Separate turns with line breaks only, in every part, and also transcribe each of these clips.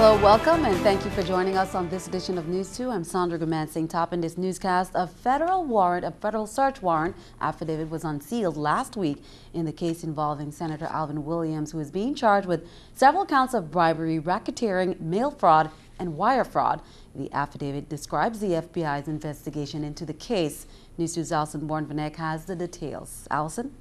Hello, welcome, and thank you for joining us on this edition of News 2. I'm Sandra Gumansing. Top in this newscast, a federal search warrant affidavit was unsealed last week in the case involving Senator Alvin Williams, who is being charged with several counts of bribery, racketeering, mail fraud, and wire fraud. The affidavit describes the FBI's investigation into the case. News 2's Alison Bourne-Vanek has the details. Alison?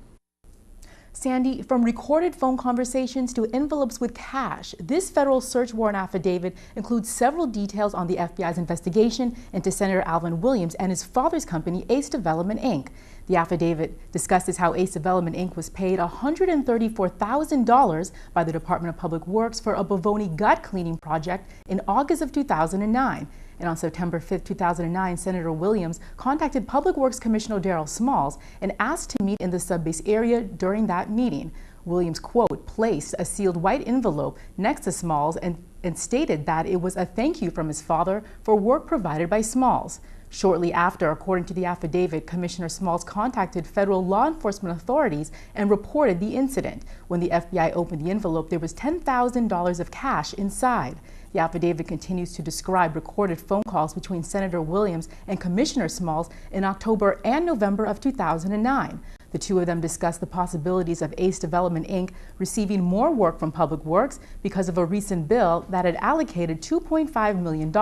Sandy, from recorded phone conversations to envelopes with cash, this federal search warrant affidavit includes several details on the FBI's investigation into Senator Alvin Williams and his father's company, Ace Development, Inc. The affidavit discusses how Ace Development, Inc. was paid $134,000 by the Department of Public Works for a Bavoni gut cleaning project in August of 2009. And on September 5, 2009, Senator Williams contacted Public Works Commissioner Darrell Smalls and asked to meet in the subbase area during that meeting. Williams, quote, placed a sealed white envelope next to Smalls and stated that it was a thank you from his father for work provided by Smalls. Shortly after, according to the affidavit, Commissioner Smalls contacted federal law enforcement authorities and reported the incident. When the FBI opened the envelope, there was $10,000 of cash inside. The affidavit continues to describe recorded phone calls between Senator Williams and Commissioner Smalls in October and November of 2009. The two of them discussed the possibilities of Ace Development, Inc. receiving more work from Public Works because of a recent bill that had allocated $2.5 million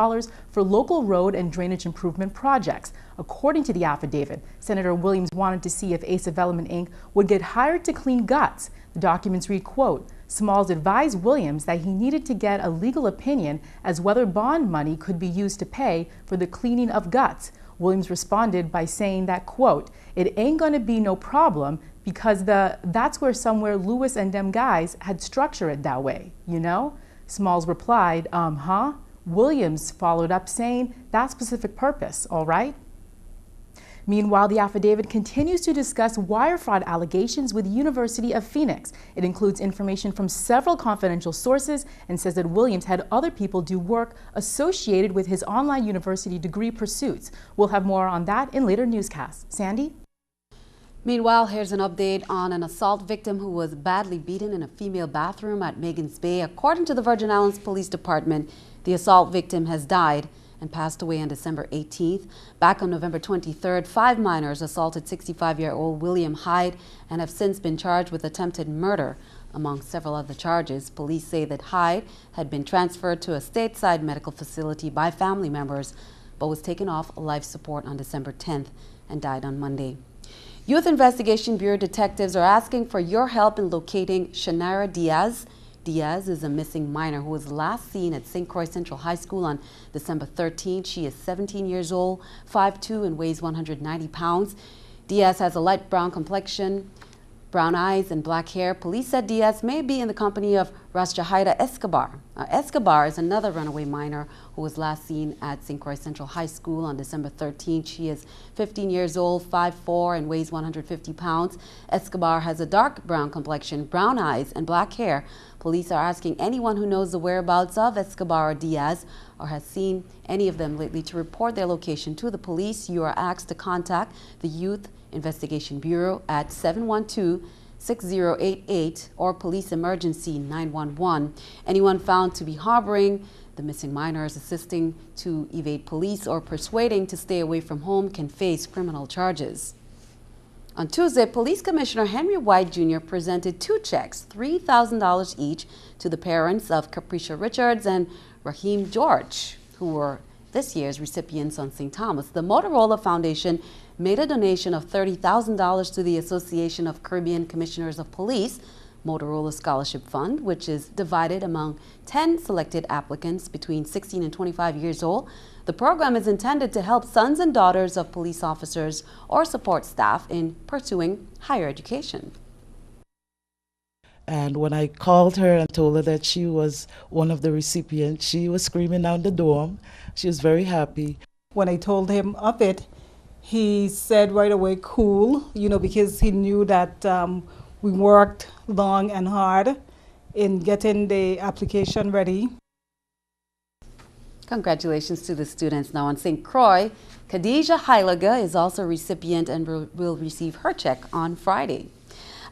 for local road and drainage improvement projects. According to the affidavit, Senator Williams wanted to see if Ace Development, Inc. would get hired to clean guts. The documents read, quote, Smalls advised Williams that he needed to get a legal opinion as whether bond money could be used to pay for the cleaning of guts. Williams responded by saying that, quote, it ain't gonna be no problem because that's where somewhere Lewis and them guys had structured it that way, you know? Smalls replied, Williams followed up saying that specific purpose, all right? Meanwhile, the affidavit continues to discuss wire fraud allegations with University of Phoenix. It includes information from several confidential sources and says that Williams had other people do work associated with his online university degree pursuits. We'll have more on that in later newscasts. Sandy?
Meanwhile, here's an update on an assault victim who was badly beaten in a female bathroom at Magens Bay. According to the Virgin Islands Police Department, the assault victim has died and passed away on December 18th. Back on November 23rd, 5 minors assaulted 65-year-old William Hyde and have since been charged with attempted murder. Among several other charges, police say that Hyde had been transferred to a stateside medical facility by family members, but was taken off life support on December 10th and died on Monday. Youth Investigation Bureau detectives are asking for your help in locating Shanara Diaz. Diaz is a missing minor who was last seen at St. Croix Central High School on December 13th. She is 17 years old, 5'2", and weighs 190 pounds. Diaz has a light brown complexion, brown eyes, and black hair. Police said Diaz may be in the company of Rasjahida Escobar. Escobar is another runaway minor who was last seen at St. Croix Central High School on December 13th. She is 15 years old, 5'4", and weighs 150 pounds. Escobar has a dark brown complexion, brown eyes, and black hair. Police are asking anyone who knows the whereabouts of Escobar or Diaz or has seen any of them lately to report their location to the police. You are asked to contact the Youth Investigation Bureau at 712-6088 or Police Emergency 911. Anyone found to be harboring the missing minors, assisting to evade police, or persuading to stay away from home can face criminal charges. On Tuesday, Police Commissioner Henry White Jr. presented 2 checks, $3,000 each, to the parents of Capricia Richards and Raheem George, who were this year's recipients on St. Thomas. The Motorola Foundation made a donation of $30,000 to the Association of Caribbean Commissioners of Police Motorola Scholarship Fund, which is divided among 10 selected applicants between 16 and 25 years old. The program is intended to help sons and daughters of police officers or support staff in pursuing higher education.
And when I called her and told her that she was one of the recipients, she was screaming down the dorm. She was very happy.
When I told him of it, he said right away, cool, because he knew that we worked long and hard in getting the application ready.
Congratulations to the students. Now on St. Croix, Khadija Heilige is also a recipient and will receive her check on Friday.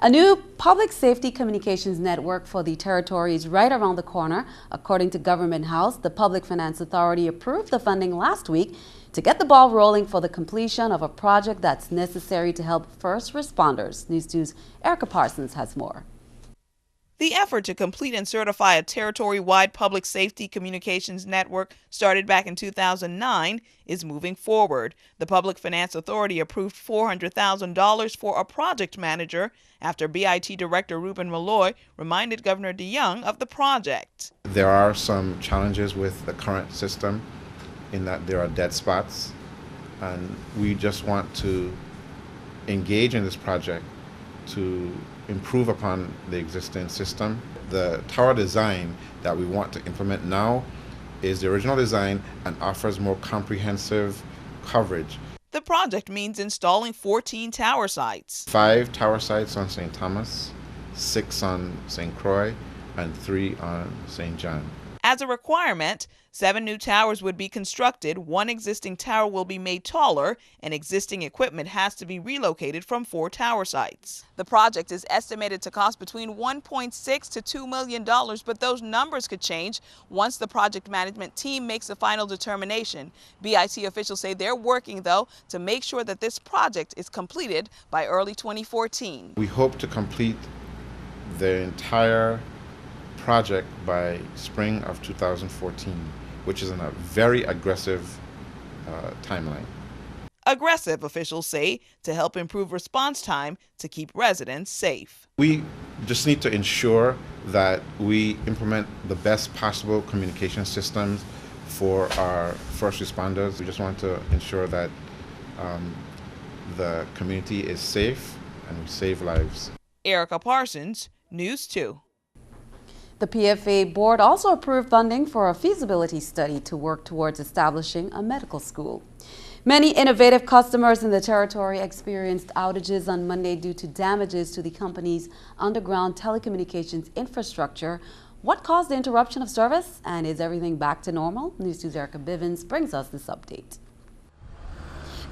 A new public safety communications network for the territory is right around the corner. According to Government House, the Public Finance Authority approved the funding last week to get the ball rolling for the completion of a project that's necessary to help first responders. News 2's Erica Parsons has more.
The effort to complete and certify a territory-wide public safety communications network started back in 2009 is moving forward. The Public Finance Authority approved $400,000 for a project manager after BIT Director Ruben Malloy reminded Governor DeYoung of the project.
There are some challenges with the current system in that there are dead spots, and we just want to engage in this project to improve upon the existing system. The tower design that we want to implement now is the original design and offers more comprehensive coverage.
The project means installing 14 tower sites.
5 tower sites on St. Thomas, 6 on St. Croix, and 3 on St. John.
As a requirement, 7 new towers would be constructed, 1 existing tower will be made taller, and existing equipment has to be relocated from 4 tower sites. The project is estimated to cost between $1.6 to $2 million, but those numbers could change once the project management team makes a final determination. BIT officials say they're working, though, to make sure that this project is completed by early 2014.
We hope to complete the entire project by spring of 2014, which is in a very aggressive timeline.
Aggressive, officials say, to help improve response time to keep residents safe.
We just need to ensure that we implement the best possible communication systems for our first responders. We just want to ensure that the community is safe and we save lives.
Erica Parsons, News 2.
The PFA board also approved funding for a feasibility study to work towards establishing a medical school. Many innovative customers in the territory experienced outages on Monday due to damages to the company's underground telecommunications infrastructure. What caused the interruption of service, and is everything back to normal? News 2's Erica Bivens brings us this update.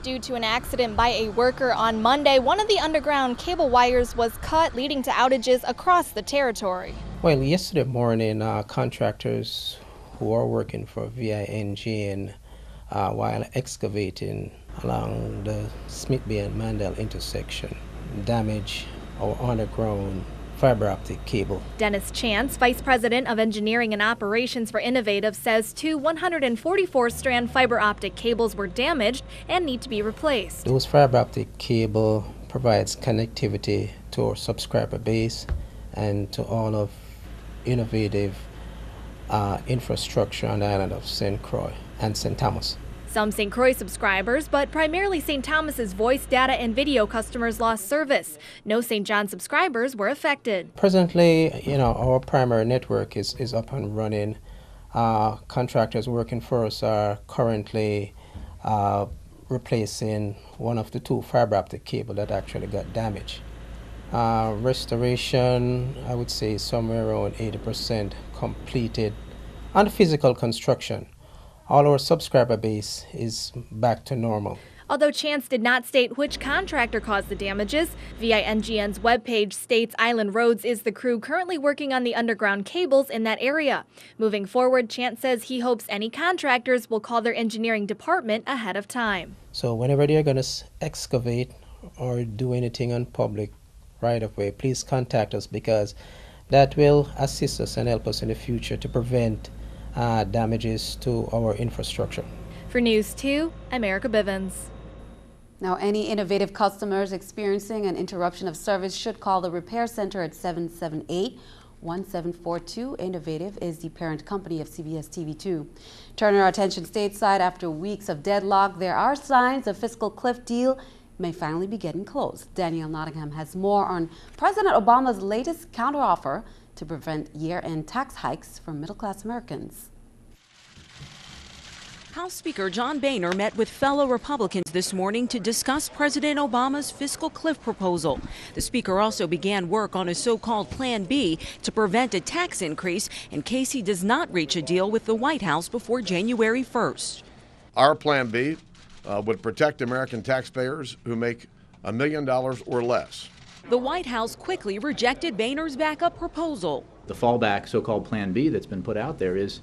Due to an accident by a worker on Monday, one of the underground cable wires was cut, leading to outages across the territory.
Well, yesterday morning, contractors who are working for VINGN while excavating along the Smith Bay and Mandel intersection damaged our underground fiber optic cable.
Dennis Chance, Vice President of Engineering and Operations for Innovative, says 2 144-strand fiber optic cables were damaged and need to be replaced.
Those fiber optic cable provides connectivity to our subscriber base and to all of Innovative infrastructure on the island of St. Croix and St. Thomas.
Some St. Croix subscribers, but primarily St. Thomas's voice, data, and video customers lost service. No St. John subscribers were affected.
Presently, our primary network is up and running. Contractors working for us are currently replacing one of the 2 fiber optic cable that actually got damaged. Restoration, I would say, somewhere around 80% completed on the physical construction. All our subscriber base is back to normal.
Although Chance did not state which contractor caused the damages, VINGN's webpage states Island Roads is the crew currently working on the underground cables in that area. Moving forward, Chance says he hopes any contractors will call their engineering department ahead of time.
So whenever they're going to excavate or do anything on public right of way, please contact us, because that will assist us and help us in the future to prevent damages to our infrastructure.
For News 2, I'm Erica Bivens.
Now, any Innovative customers experiencing an interruption of service should call the repair center at 778-1742. Innovative is the parent company of CBS TV2. Turning our attention stateside, after weeks of deadlock, there are signs a fiscal cliff deal may finally be getting close. Danielle Nottingham has more on President Obama's latest counteroffer to prevent year-end tax hikes for middle-class Americans.
House Speaker John Boehner met with fellow Republicans this morning to discuss President Obama's fiscal cliff proposal. The speaker also began work on a so-called Plan B to prevent a tax increase in case he does not reach a deal with the White House before January 1st.
Our Plan B would protect American taxpayers who make $1 million or less.
the White House quickly rejected Boehner's backup proposal.
The fallback, so-called Plan B that's been put out there is,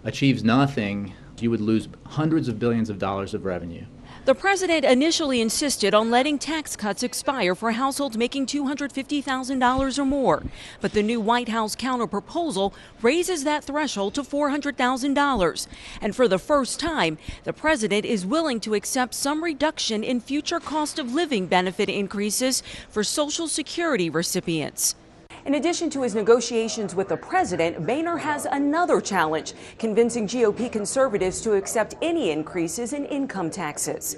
achieves nothing. You would lose hundreds of billions of dollars of revenue.
The president initially insisted on letting tax cuts expire for households making $250,000 or more. But the new White House counter-proposal raises that threshold to $400,000. And for the first time, the president is willing to accept some reduction in future cost of living benefit increases for Social Security recipients. In addition to his negotiations with the president, Boehner has another challenge, convincing GOP conservatives to accept any increases in income taxes.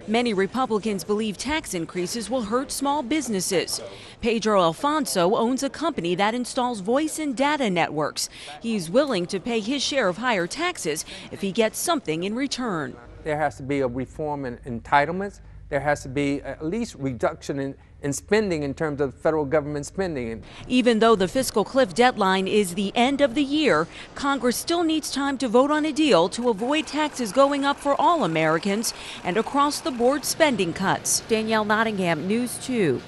Many Republicans believe tax increases will hurt small businesses. Pedro Alfonso owns a company that installs voice and data networks. He's willing to pay his share of higher taxes if he gets something in return.
There has to be a reform in entitlements. There has to be at least reduction in spending in terms of federal government spending.
Even though the fiscal cliff deadline is the end of the year, Congress still needs time to vote on a deal to avoid taxes going up for all Americans and across-the-board spending cuts. Danielle Nottingham, News 2.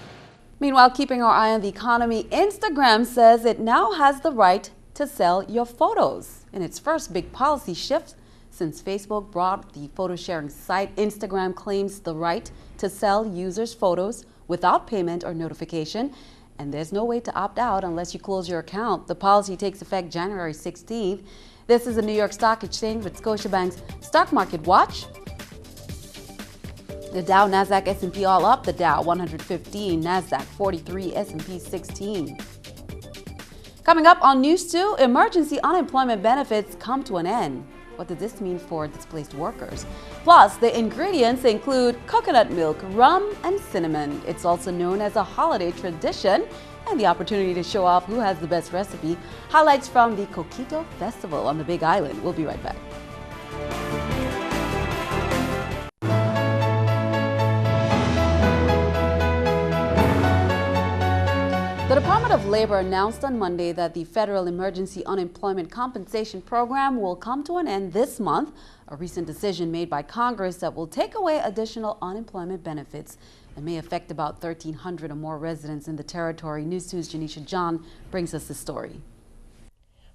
Meanwhile, keeping our eye on the economy, Instagram says it now has the right to sell your photos. In its first big policy shift since Facebook bought the photo-sharing site, Instagram claims the right to sell users' photos without payment or notification, and there's no way to opt out unless you close your account. The policy takes effect January 16th. This is the New York Stock Exchange with Scotiabank's Stock Market Watch. The Dow, Nasdaq, S&P all up. The Dow 115, Nasdaq 43, S&P 16. Coming up on News 2, emergency unemployment benefits come to an end. What does this mean for displaced workers? Plus, the ingredients include coconut milk, rum, and cinnamon. It's also known as a holiday tradition, and the opportunity to show off who has the best recipe. Highlights from the Coquito Festival on the Big Island. We'll be right back. The Department of Labor announced on Monday that the Federal Emergency Unemployment Compensation Program will come to an end this month, a recent decision made by Congress that will take away additional unemployment benefits and may affect about 1,300 or more residents in the territory. News 2's Janisha John brings us the story.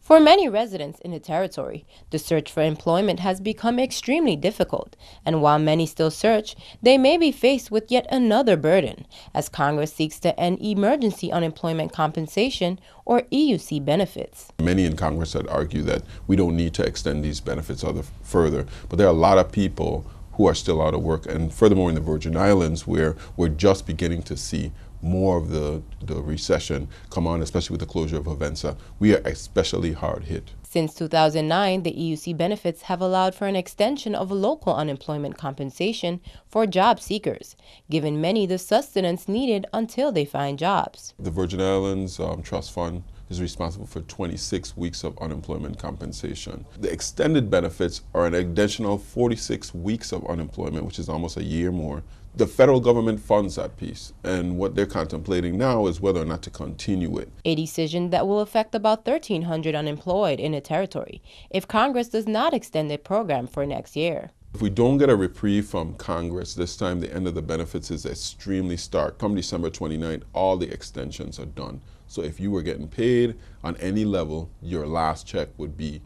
For many residents in the territory, the search for employment has become extremely difficult, and while many still search, they may be faced with yet another burden as Congress seeks to end emergency unemployment compensation, or EUC, benefits.
Many in Congress had argued that we don't need to extend these benefits further, but there are a lot of people who are still out of work, and furthermore in the Virgin Islands, where we're just beginning to see more of the recession come on, especially with the closure of Havensa. We are especially hard hit.
Since 2009, the EUC benefits have allowed for an extension of local unemployment compensation for job seekers, giving many the sustenance needed until they find jobs.
The Virgin Islands Trust Fund is responsible for 26 weeks of unemployment compensation. The extended benefits are an additional 46 weeks of unemployment, which is almost a year more. The federal government funds that piece, and what they're contemplating now is whether or not to continue it.
A decision that will affect about 1,300 unemployed in the territory if Congress does not extend the program for next year.
If we don't get a reprieve from Congress this time, the end of the benefits is extremely stark. Come December 29th, all the extensions are done. So if you were getting paid on any level, your last check would be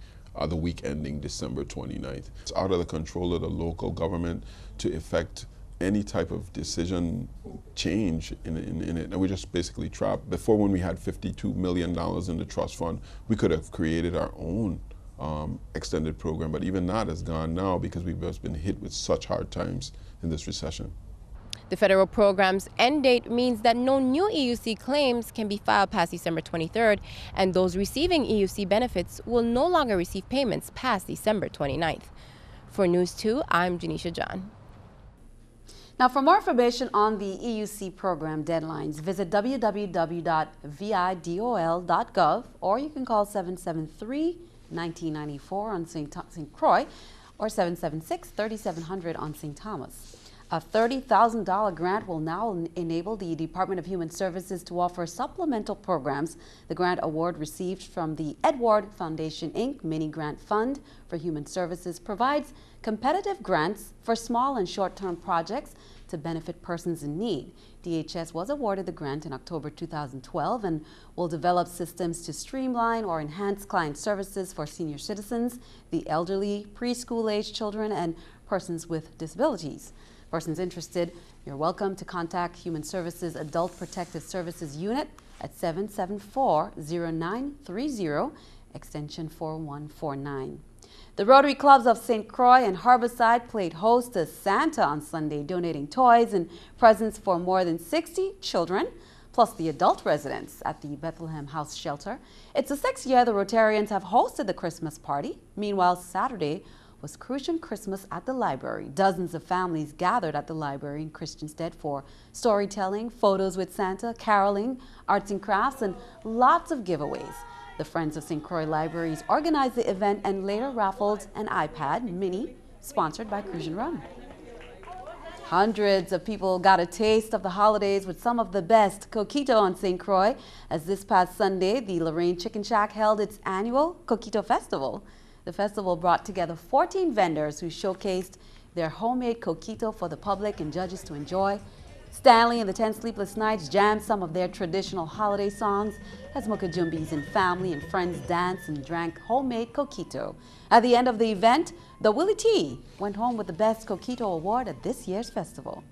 the week ending December 29th. It's out of the control of the local government to effect any type of decision change in it. And we just basically trapped. Before, when we had $52 million in the trust fund, we could have created our own extended program, but even that is gone now because we've just been hit with such hard times in this recession.
The federal program's end date means that no new EUC claims can be filed past December 23rd, and those receiving EUC benefits will no longer receive payments past December 29th. For News 2, I'm Janisha John.
Now, for more information on the EUC program deadlines, visit www.vidol.gov, or you can call 773-1994 on St. Croix or 776-3700 on St. Thomas. A $30,000 grant will now enable the Department of Human Services to offer supplemental programs. The grant award received from the Edward Foundation, Inc. Mini Grant Fund for Human Services provides competitive grants for small and short-term projects to benefit persons in need. DHS was awarded the grant in October 2012 and will develop systems to streamline or enhance client services for senior citizens, the elderly, preschool-age children, and persons with disabilities. Persons interested, you're welcome to contact Human Services Adult Protective Services Unit at 774-0930, extension 4149. The Rotary Clubs of St. Croix and Harborside played host to Santa on Sunday, donating toys and presents for more than 60 children, plus the adult residents at the Bethlehem House Shelter. It's the 6th year the Rotarians have hosted the Christmas party. Meanwhile, Saturday was Crucian Christmas at the library. Dozens of families gathered at the library in Christiansted for storytelling, photos with Santa, caroling, arts and crafts, and lots of giveaways. The Friends of St. Croix Libraries organized the event and later raffled an iPad mini sponsored by Crucian Rum. Hundreds of people got a taste of the holidays with some of the best coquito on St. Croix, as this past Sunday, the Lorraine Chicken Shack held its annual Coquito Festival. The festival brought together 14 vendors who showcased their homemade coquito for the public and judges to enjoy. Stanley and the 10 Sleepless Nights jammed some of their traditional holiday songs as Mukajumbis and family and friends danced and drank homemade coquito. At the end of the event, the Willie T went home with the Best Coquito Award at this year's festival.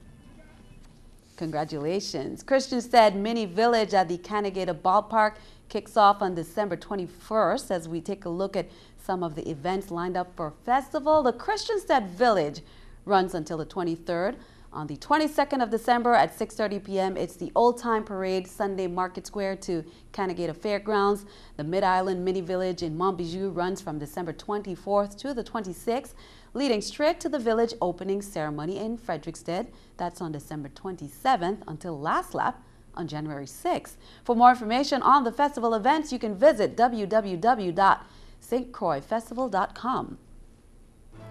Congratulations. Christiansted Mini Village at the Canagata Ballpark kicks off on December 21st as we take a look at some of the events lined up for festival. The Christiansted Village runs until the 23rd. On the 22nd of December at 6:30 p.m., it's the Old Time Parade Sunday Market Square to Canagata Fairgrounds. The Mid-Island Mini Village in Montbijou runs from December 24th to the 26th, leading straight to the village opening ceremony in Frederiksted. That's on December 27th until last lap on January 6th. For more information on the festival events, you can visit www.stcroixfestival.com.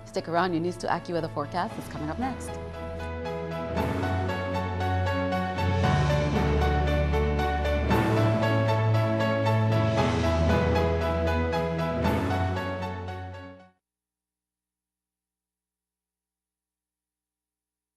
Stick around, your News 2 AccuWeather forecast is coming up next.